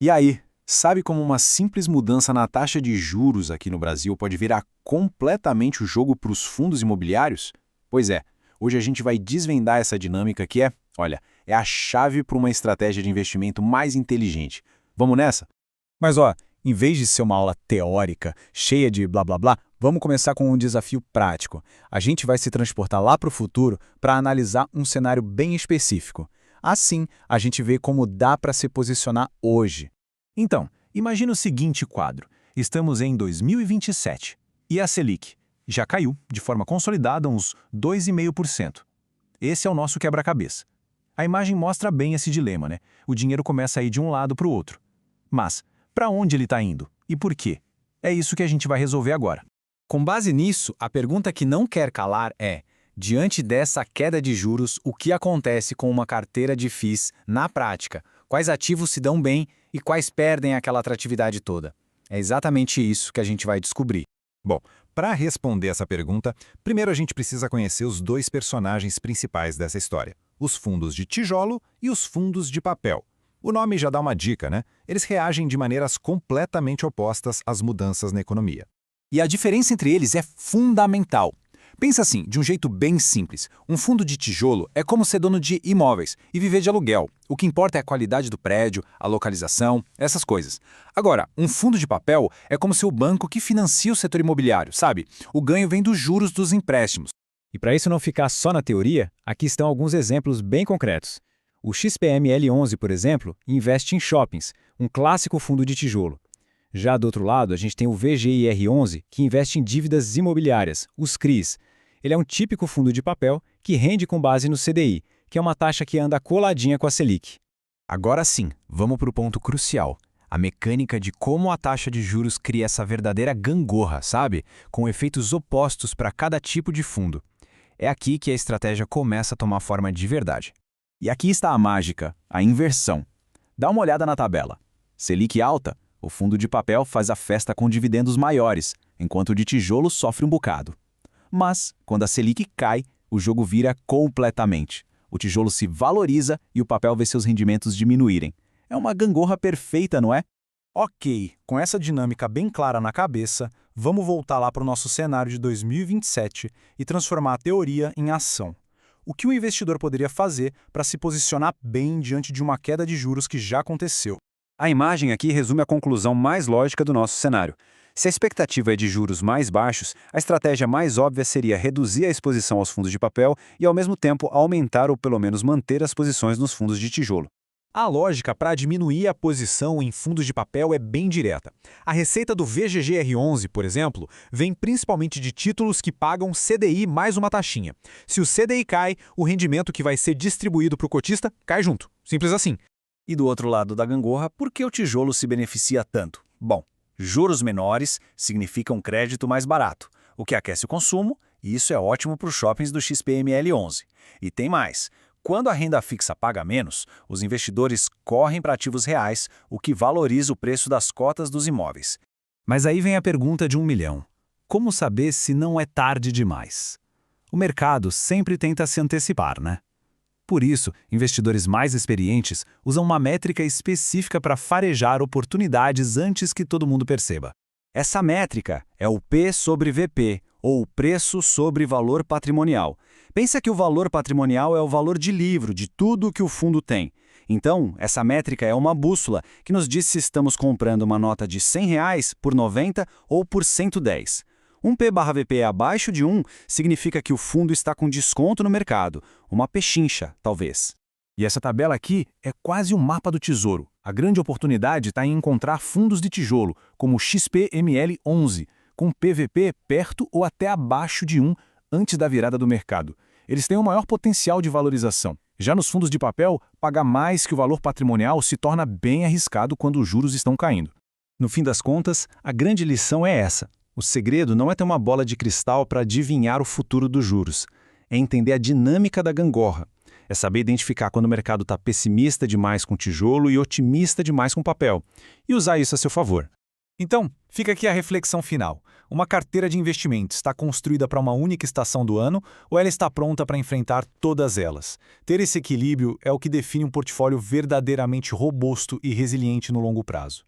E aí, sabe como uma simples mudança na taxa de juros aqui no Brasil pode virar completamente o jogo para os fundos imobiliários? Pois é, hoje a gente vai desvendar essa dinâmica que é a chave para uma estratégia de investimento mais inteligente. Vamos nessa? Mas ó, em vez de ser uma aula teórica, cheia de blá blá blá, vamos começar com um desafio prático. A gente vai se transportar lá para o futuro para analisar um cenário bem específico. Assim, a gente vê como dá para se posicionar hoje. Então, imagine o seguinte quadro. Estamos em 2027 e a Selic já caiu de forma consolidada uns 2,5%. Esse é o nosso quebra-cabeça. A imagem mostra bem esse dilema, né? O dinheiro começa a ir de um lado para o outro. Mas, para onde ele está indo? E por quê? É isso que a gente vai resolver agora. Com base nisso, a pergunta que não quer calar é: diante dessa queda de juros, o que acontece com uma carteira de FIIs na prática? Quais ativos se dão bem e quais perdem aquela atratividade toda? É exatamente isso que a gente vai descobrir. Bom, para responder essa pergunta, primeiro a gente precisa conhecer os dois personagens principais dessa história: os fundos de tijolo e os fundos de papel. O nome já dá uma dica, né? Eles reagem de maneiras completamente opostas às mudanças na economia. E a diferença entre eles é fundamental. Pensa assim, de um jeito bem simples. Um fundo de tijolo é como ser dono de imóveis e viver de aluguel. O que importa é a qualidade do prédio, a localização, essas coisas. Agora, um fundo de papel é como ser o banco que financia o setor imobiliário, sabe? O ganho vem dos juros dos empréstimos. E para isso não ficar só na teoria, aqui estão alguns exemplos bem concretos. O XPML11, por exemplo, investe em shoppings, um clássico fundo de tijolo. Já do outro lado, a gente tem o VGIR11, que investe em dívidas imobiliárias, os CRIs. Ele é um típico fundo de papel que rende com base no CDI, que é uma taxa que anda coladinha com a Selic. Agora sim, vamos para o ponto crucial. A mecânica de como a taxa de juros cria essa verdadeira gangorra, sabe? Com efeitos opostos para cada tipo de fundo. É aqui que a estratégia começa a tomar forma de verdade. E aqui está a mágica, a inversão. Dá uma olhada na tabela. Selic alta, o fundo de papel faz a festa com dividendos maiores, enquanto o de tijolo sofre um bocado. Mas, quando a Selic cai, o jogo vira completamente. O tijolo se valoriza e o papel vê seus rendimentos diminuírem. É uma gangorra perfeita, não é? Ok, com essa dinâmica bem clara na cabeça, vamos voltar lá para o nosso cenário de 2027 e transformar a teoria em ação. O que o investidor poderia fazer para se posicionar bem diante de uma queda de juros que já aconteceu? A imagem aqui resume a conclusão mais lógica do nosso cenário. Se a expectativa é de juros mais baixos, a estratégia mais óbvia seria reduzir a exposição aos fundos de papel e, ao mesmo tempo, aumentar ou pelo menos manter as posições nos fundos de tijolo. A lógica para diminuir a posição em fundos de papel é bem direta. A receita do VGGR11, por exemplo, vem principalmente de títulos que pagam CDI mais uma taxinha. Se o CDI cai, o rendimento que vai ser distribuído para o cotista cai junto. Simples assim. E do outro lado da gangorra, por que o tijolo se beneficia tanto? Bom, juros menores significam crédito mais barato, o que aquece o consumo, e isso é ótimo para os shoppings do XPML11. E tem mais. Quando a renda fixa paga menos, os investidores correm para ativos reais, o que valoriza o preço das cotas dos imóveis. Mas aí vem a pergunta de 1 milhão. Como saber se não é tarde demais? O mercado sempre tenta se antecipar, né? Por isso, investidores mais experientes usam uma métrica específica para farejar oportunidades antes que todo mundo perceba. Essa métrica é o P sobre VP, ou preço sobre valor patrimonial. Pensa que o valor patrimonial é o valor de livro de tudo que o fundo tem. Então, essa métrica é uma bússola que nos diz se estamos comprando uma nota de R$ 100 por 90 ou por 110. Um P/VP abaixo de 1 significa que o fundo está com desconto no mercado, uma pechincha, talvez. E essa tabela aqui é quase um mapa do tesouro. A grande oportunidade está em encontrar fundos de tijolo, como o XPML11, com PVP perto ou até abaixo de 1 antes da virada do mercado. Eles têm um maior potencial de valorização. Já nos fundos de papel, pagar mais que o valor patrimonial se torna bem arriscado quando os juros estão caindo. No fim das contas, a grande lição é essa. O segredo não é ter uma bola de cristal para adivinhar o futuro dos juros. É entender a dinâmica da gangorra. É saber identificar quando o mercado está pessimista demais com tijolo e otimista demais com papel. E usar isso a seu favor. Então, fica aqui a reflexão final. Uma carteira de investimentos está construída para uma única estação do ano ou ela está pronta para enfrentar todas elas? Ter esse equilíbrio é o que define um portfólio verdadeiramente robusto e resiliente no longo prazo.